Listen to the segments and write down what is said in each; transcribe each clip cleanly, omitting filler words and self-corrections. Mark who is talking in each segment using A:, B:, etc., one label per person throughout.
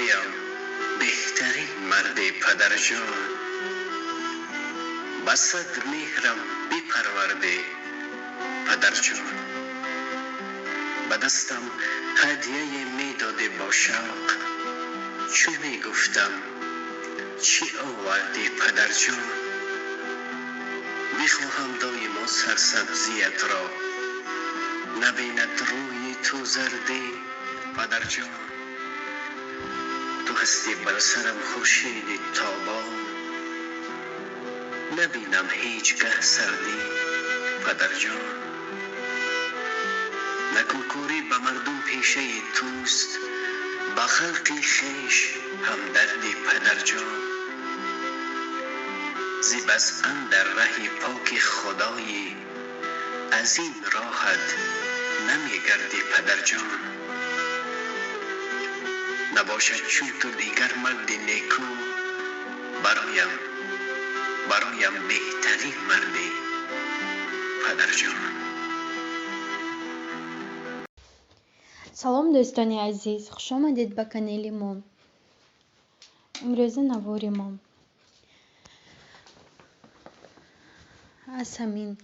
A: برایم بهترین مرد پدرجان. به صد مهرم بپرورده پدرجان. به دستم هدیه می داده با شوق، چون می گفتم چی آوردی پدرجان. بخواهم دایما سرسبزیت را، نبیند روی تو زرده پدرجان. تو هستی بر سرم خورشید تابان، نبینم هیچگه سردی پدرجان. نکوکوری به مردم پیشه توست، به خلق خویش همدردی پدرجان. ز بس اندر ره پاک خدایی، از این راهت نمی گردی پدرجان. نباشد چون تو دیگر مرد نیکو، برایم بهترین مردی پدرجان.
B: سلام دوستانی عزیز، خوش آمدید به کانال ما. امروز نوار ما از همین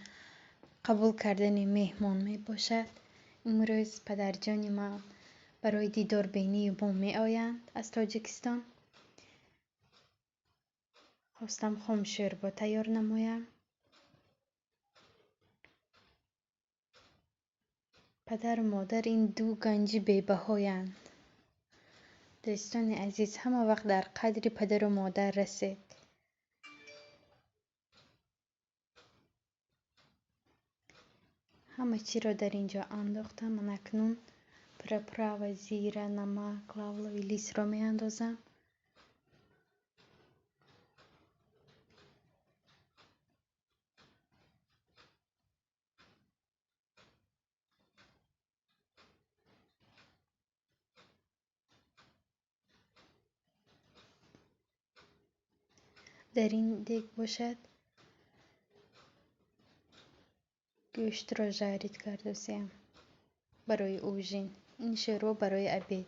B: قبول کردن مهمان می باشد. امروز پدرجان ما برای دیدار بینی ما می آیند از تاجیکستان. خواستم خام شوربا تیار نمایم. پدر و مادر این دو گنج بی‌بهایند. دوستان عزیز، همه وقت در قدر پدر و مادر رسید. همه چی را در اینجا انداختم. من اکنون پرپره و زیره، نمک، لولا و لیس را می اندازم. در این دیگ باشد گوشت را جارید کردم برای اوژین. این شوربا برای عبید.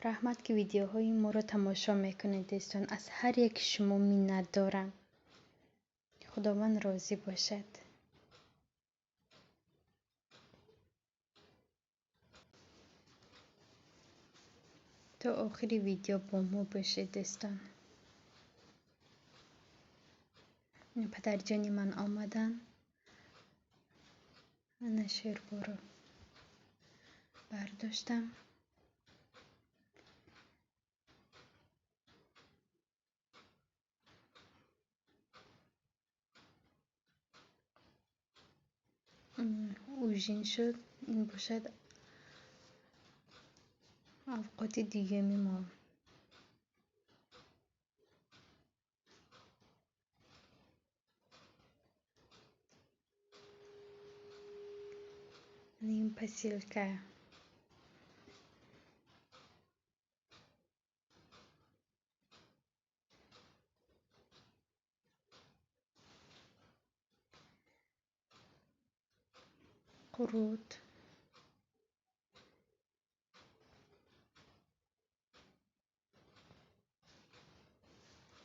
B: رحمت که ویدیوهای ما را تماشا میکنید دوستان. از هر یک شما منت دارم. خداوند راضی باشد. تا آخری ویدیو با ما باشید دوستان. پدرجانی من آمدن. من شوربا رو برداشتم. اوژین شد. این باشد اوقات دیگه ما. این پسیلکه قرود،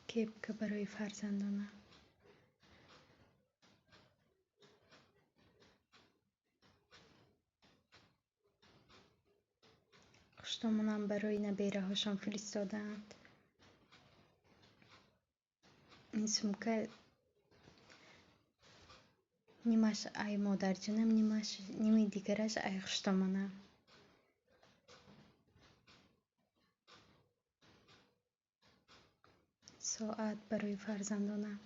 B: کیک برای فرزندانم. خشتمونم برای نبیره هاشم فرستادند. این سمکه نیمش ای مادر جانم، نیمی دیگرش ای خشتمونم. ساعت برای فرزندانم.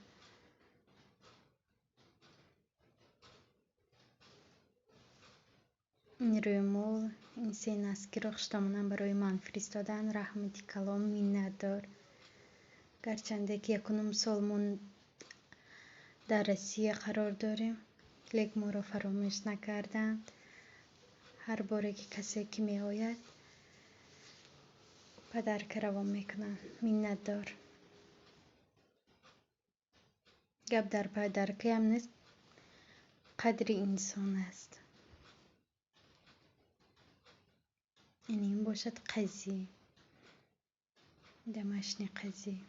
B: این رومال، این سه نسکی را خشتمونم برای من فرستادن. رحمتی کلام منت دار. گرچنده که یکونم سالمون در روسیه قرار داریم، لیک ما را فراموش نکردند. هر باره که کسی که می آید پدر کروان میکنن. منت دار. گپ در پدرکی هم نیست. قدر انسان است. یعنی این باشد قضیه، دمشنی قضیه.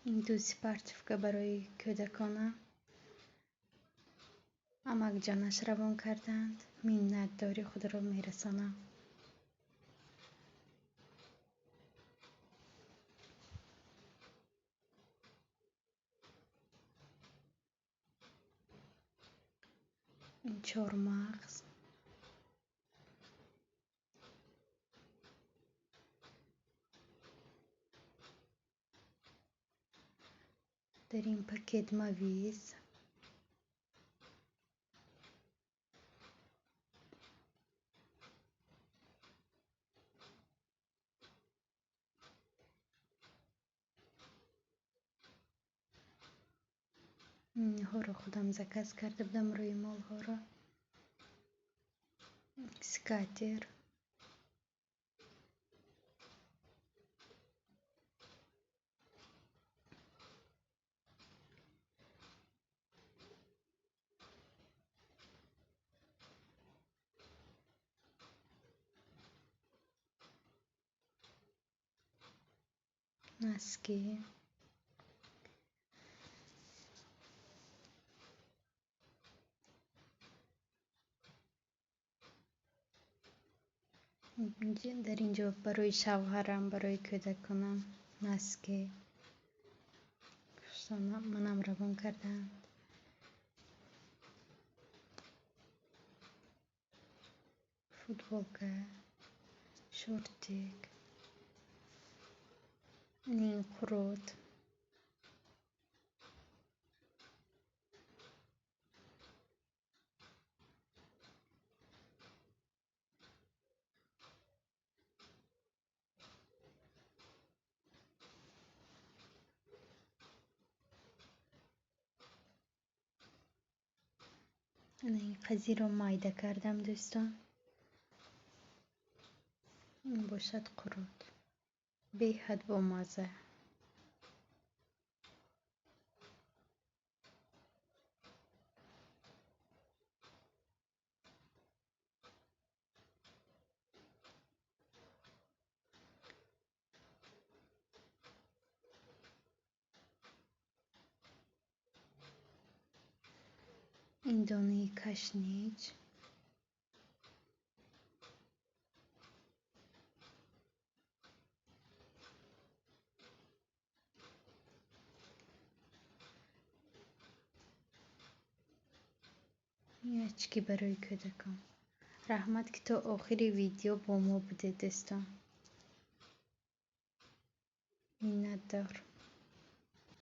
B: این دوزی پرتفکه برای کودکانه امک جانش روان کردند. منتداری خود را میرسانم. این 4 مغز در این پاکت مویز اینها رو خودم زکز کرده بودم روی مال ها را. سکاتر نسکی در اینجا برای شوهرم، برای کودکانم نسکی منم روان کردم. فوتبولکه، شورتیک، نین قرود، این قضیه رو مایده کردم دوستان. این باشد قرود به حد با مزه. این دانه کشنیج، این اچکی برای کودکان. رحمت که تا آخر ویدیو با ما بوده دوستان. منت دار.